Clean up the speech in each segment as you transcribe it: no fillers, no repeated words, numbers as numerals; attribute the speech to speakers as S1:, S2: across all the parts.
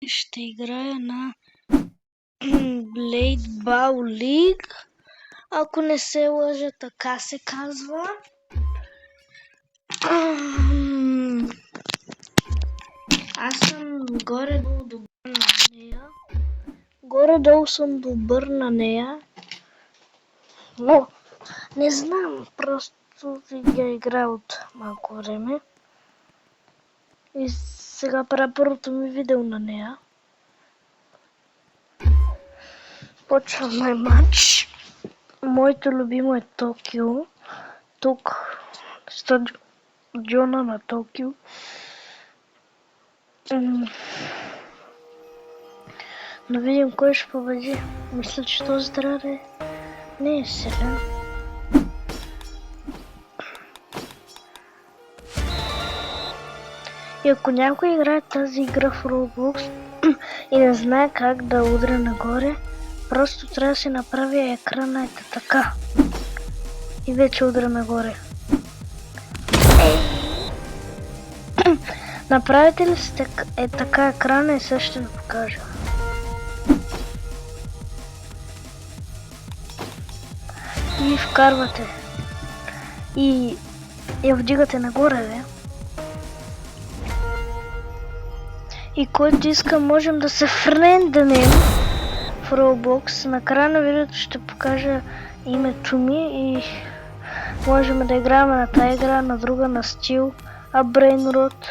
S1: Ще играя на Blade Ball League. Ако не се лъжа, така се казва. Аз съм горе-долу добър на нея. Горе-долу съм добър на нея. Но не знам, просто я игра от малко време. И сега правя първото ми видео на нея. Почваме матч. Моето любимо е Токио. Тук стадиона на Токио. Да видим кой ще победи. Мисля, че този трябва да не е силен. И ако някой играе тази игра в Roblox и не знае как да удря нагоре, просто трябва да си направи екрана така. И вече удря нагоре. Направите ли си така екрана и сега ще ви покажа. И вкарвате. И я вдигате нагоре, бе. И който иска, можем да се френднем в Roblox. Накрая на видеото ще покажа името ми и можем да играем на тази игра, на друга, на Steel, Brainrot.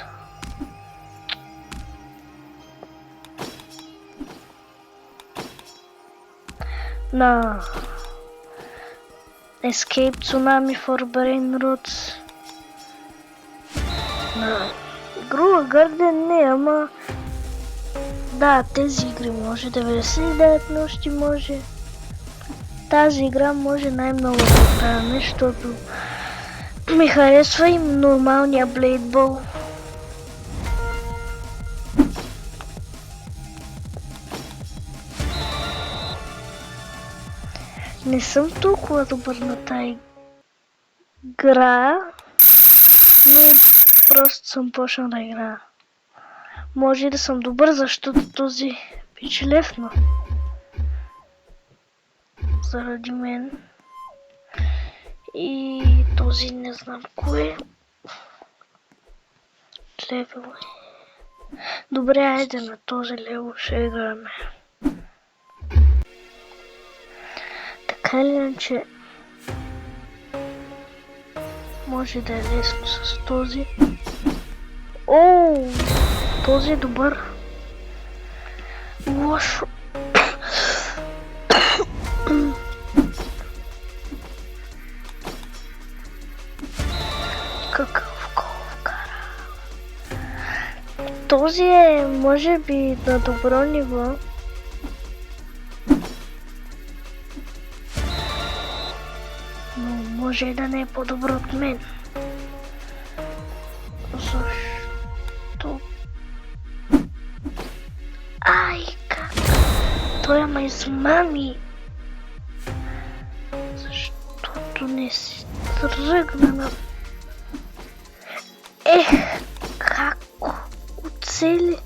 S1: На Escape Tsunami for Brainrots. На Groove Garden не, ама да, тези игри може. 99 нощи може. Тази игра може най-много да играем, защото ми харесва и нормалния Blade Ball. Не съм толкова добър на тази игра, но просто съм почнал да играя. Може и да съм добър, защото този пич левна. Заради мен. И този не знам кое. Левел е. Добре, айде на този левел ще играме. Така или иначе може да е лесно с този. Оу, този е добър. Лошо. Какъв гол вкара. Този е може би на добро ниво. Може и да не е по-добър от мен. Защо? Ай, как? Той ме измами. Защото не си тръгна на... Как оцели?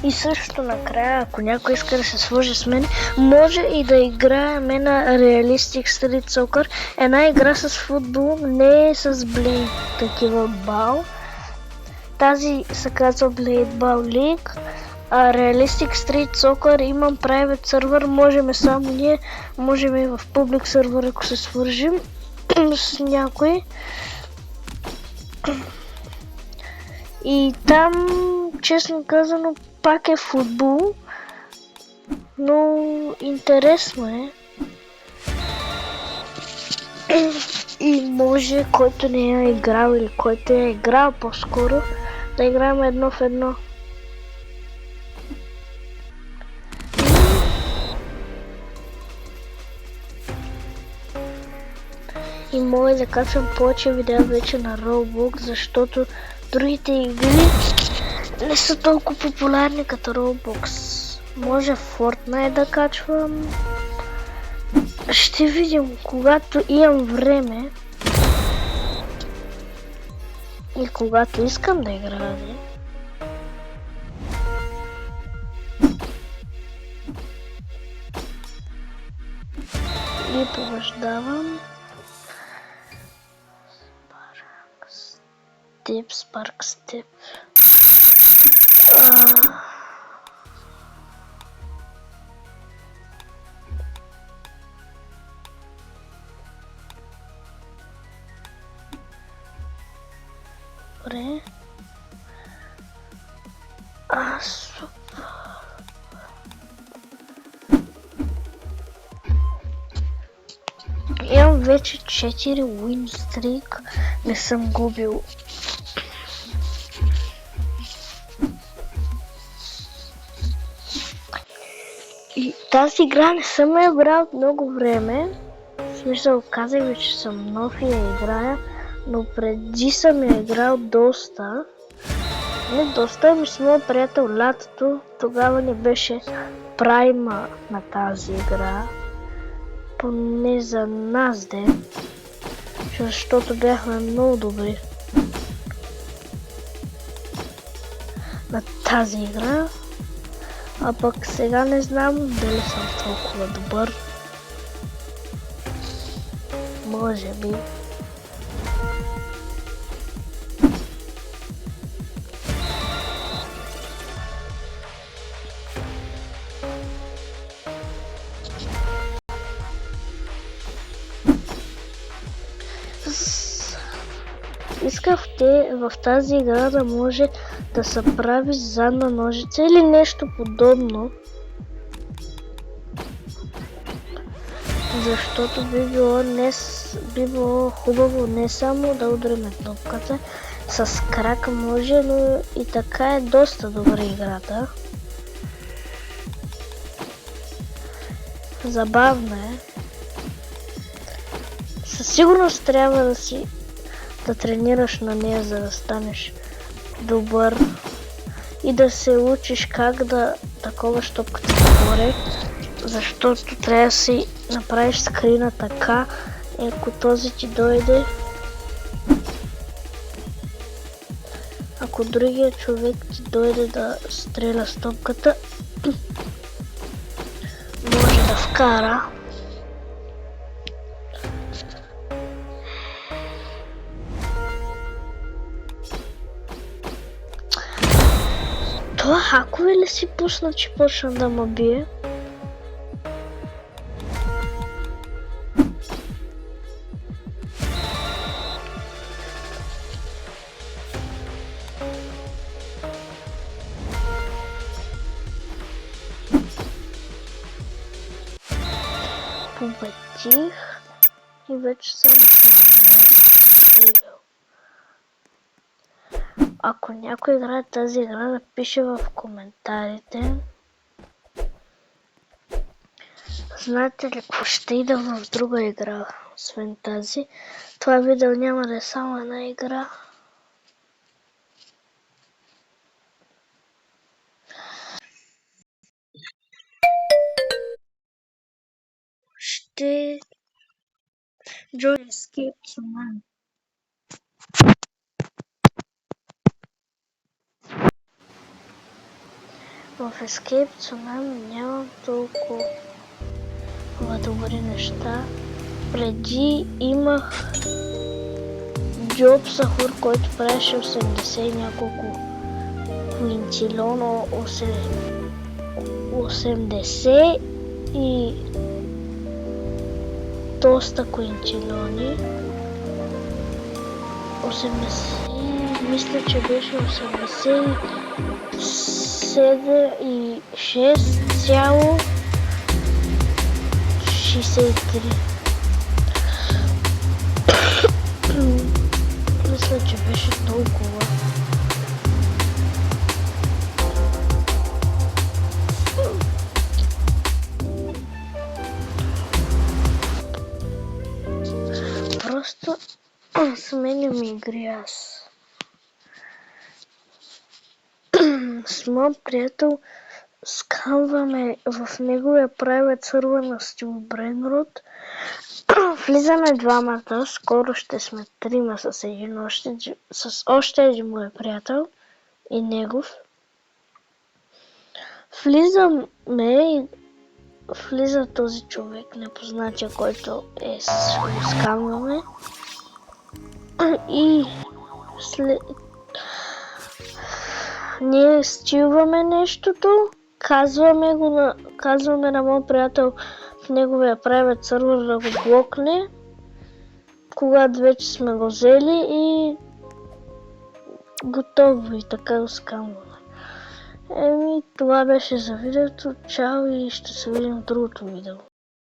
S1: И също накрая, ако някой иска да се сложи с мен, може и да играем на Realistic Street Soccer. Една игра с футбол, не е с Blade такива бал. Тази се казва Blade Ball League. А Realistic Street Soccer имам private сервер, можем само ние, можем и в public сервер, ако се свържим с някой. И там, честно казано, пак е футбол, но интересно е. И може, който не е играл или който е играл по-скоро, да играем едно в едно. И мога да качвам повече видеа вече на Roblox, защото другите игри не са толкова популярни като Roblox. Може Fortnite да качвам. Ще видим, когато имам време. И когато искам да играя, и побеждавам. Spark Step. Добре. Супер. Имам вече 4 win streak. Не съм губил. И тази игра не съм я играл от много време. В смисъл, казах ви, че съм нов и я играя, но преди съм я играл доста. Не доста, ми с моят приятел лятото, тогава не беше прайма на тази игра. Поне за нас защото бяхме много добри на тази игра. А пък сега не знам дали съм толкова добър. Може би. Исках в тази игра да може да се прави задна ножица или нещо подобно. Защото би било хубаво не само да удряме топката, с крака може, но и така е доста добра играта. Забавна е. Със сигурност трябва да тренираш на нея, за да станеш добър и да се учиш как да таковаш топката нагоре, защото трябва да си направиш скрина така, ако този ти дойде, ако другия човек ти дойде да стреля с топката, може да вкара. Това хакове ли си пусна, че почна да ме бие? Победих и вече съм на Ако някой играе тази игра, напише в коментарите. Знаете ли, ако ще ида в друга игра, освен тази, това видео няма да е само една игра. Ще Join Escape Tsunami. В Escape Tsunami нямам толкова добри неща. Преди имах Job Sahur, който правеше 80 и няколко квинтилиона, 80 и доста квинтилиони. 80, мисля, че беше 86,63. Мисля, че беше толкова. Просто сменям игри аз. С моят приятел скамваме в неговия private сервер на Steel Brainrot Влизаме двамата, скоро ще сме трима с още един мой приятел и негов. Влизаме и влиза този човек, непознатия, който го скамваме. И ние стилваме нещото, казваме на моят приятел в неговия private сервер да го блокне, когато вече сме го взели и готово и така го скамваме. Това беше за видеото. Чао и ще се видим в другото видео.